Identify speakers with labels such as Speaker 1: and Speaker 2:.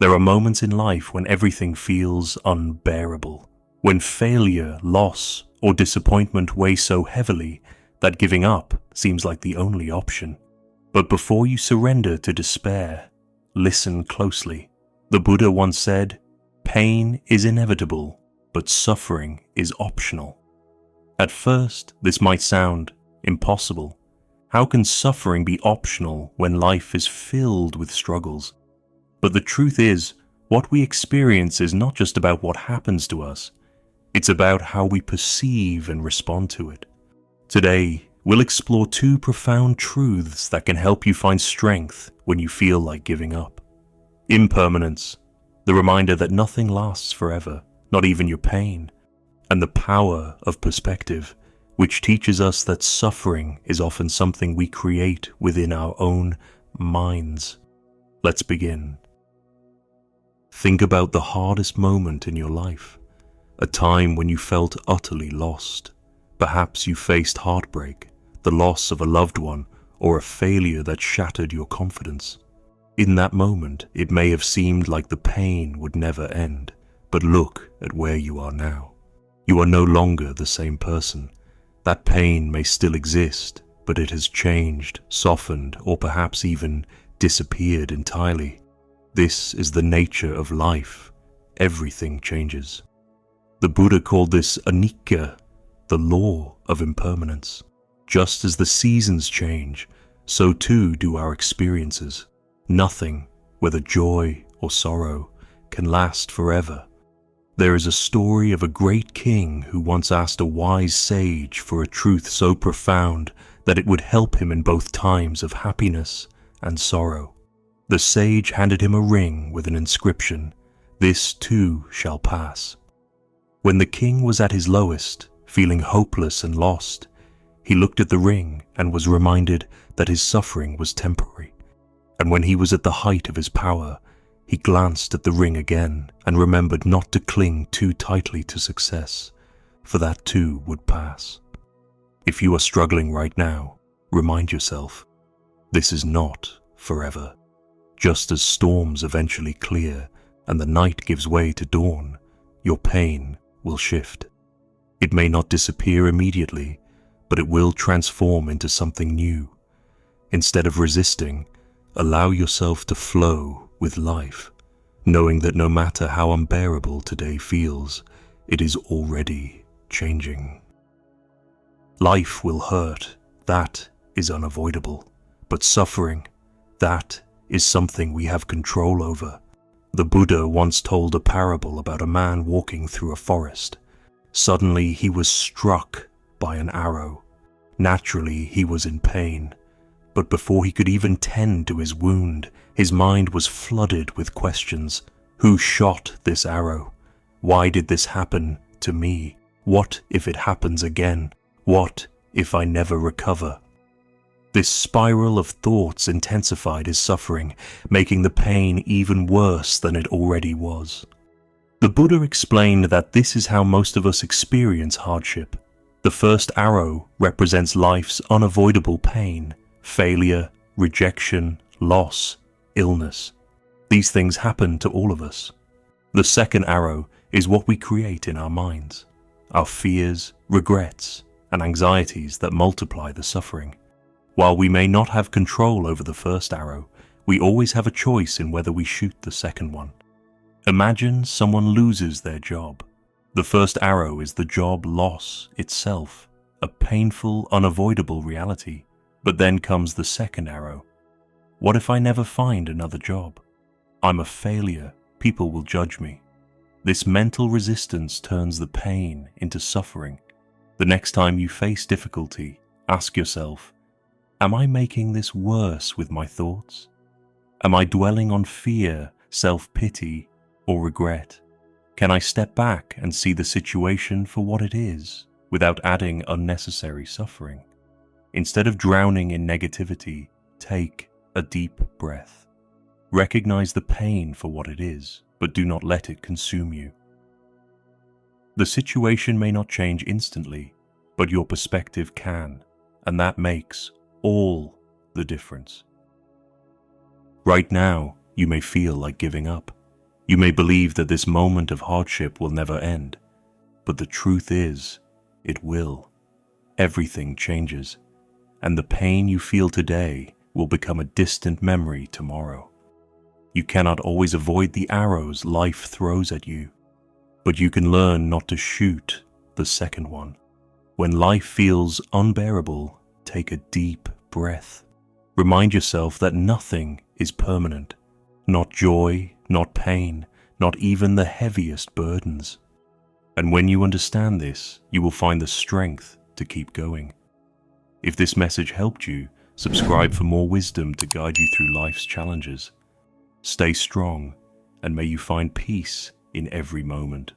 Speaker 1: There are moments in life when everything feels unbearable, when failure, loss, or disappointment weigh so heavily that giving up seems like the only option. But before you surrender to despair, listen closely. The Buddha once said, "Pain is inevitable, but suffering is optional." At first, this might sound impossible. How can suffering be optional when life is filled with struggles? But the truth is, what we experience is not just about what happens to us. It's about how we perceive and respond to it. Today, we'll explore two profound truths that can help you find strength when you feel like giving up. Impermanence, the reminder that nothing lasts forever, not even your pain. And the power of perspective, which teaches us that suffering is often something we create within our own minds. Let's begin. Think about the hardest moment in your life, a time when you felt utterly lost. Perhaps you faced heartbreak, the loss of a loved one, or a failure that shattered your confidence. In that moment, it may have seemed like the pain would never end, but look at where you are now. You are no longer the same person. That pain may still exist, but it has changed, softened, or perhaps even disappeared entirely. This is the nature of life. Everything changes. The Buddha called this anicca, the law of impermanence. Just as the seasons change, so too do our experiences. Nothing, whether joy or sorrow, can last forever. There is a story of a great king who once asked a wise sage for a truth so profound that it would help him in both times of happiness and sorrow. The sage handed him a ring with an inscription, "This too shall pass." When the king was at his lowest, feeling hopeless and lost, he looked at the ring and was reminded that his suffering was temporary. And when he was at the height of his power, he glanced at the ring again and remembered not to cling too tightly to success, for that too would pass. If you are struggling right now, remind yourself, this is not forever. Just as storms eventually clear and the night gives way to dawn, your pain will shift. It may not disappear immediately, but it will transform into something new. Instead of resisting, allow yourself to flow with life, knowing that no matter how unbearable today feels, it is already changing. Life will hurt, that is unavoidable, but suffering, that is something we have control over. The Buddha once told a parable about a man walking through a forest. Suddenly he was struck by an arrow. Naturally he was in pain, but before he could even tend to his wound, his mind was flooded with questions. Who shot this arrow? Why did this happen to me? What if it happens again? What if I never recover? This spiral of thoughts intensified his suffering, making the pain even worse than it already was. The Buddha explained that this is how most of us experience hardship. The first arrow represents life's unavoidable pain, failure, rejection, loss, illness. These things happen to all of us. The second arrow is what we create in our minds, our fears, regrets, and anxieties that multiply the suffering. While we may not have control over the first arrow, we always have a choice in whether we shoot the second one. Imagine someone loses their job. The first arrow is the job loss itself, a painful, unavoidable reality. But then comes the second arrow. What if I never find another job? I'm a failure. People will judge me. This mental resistance turns the pain into suffering. The next time you face difficulty, ask yourself, am I making this worse with my thoughts? Am I dwelling on fear, self-pity, or regret? Can I step back and see the situation for what it is, without adding unnecessary suffering? Instead of drowning in negativity, take a deep breath. Recognize the pain for what it is, but do not let it consume you. The situation may not change instantly, but your perspective can, and that makes all the difference. Right now, you may feel like giving up. You may believe that this moment of hardship will never end, but the truth is, it will. Everything changes, and the pain you feel today will become a distant memory tomorrow. You cannot always avoid the arrows life throws at you, but you can learn not to shoot the second one. When life feels unbearable, take a deep breath. Remind yourself that nothing is permanent. Not joy, not pain, not even the heaviest burdens. And when you understand this, you will find the strength to keep going. If this message helped you, subscribe for more wisdom to guide you through life's challenges. Stay strong, and may you find peace in every moment.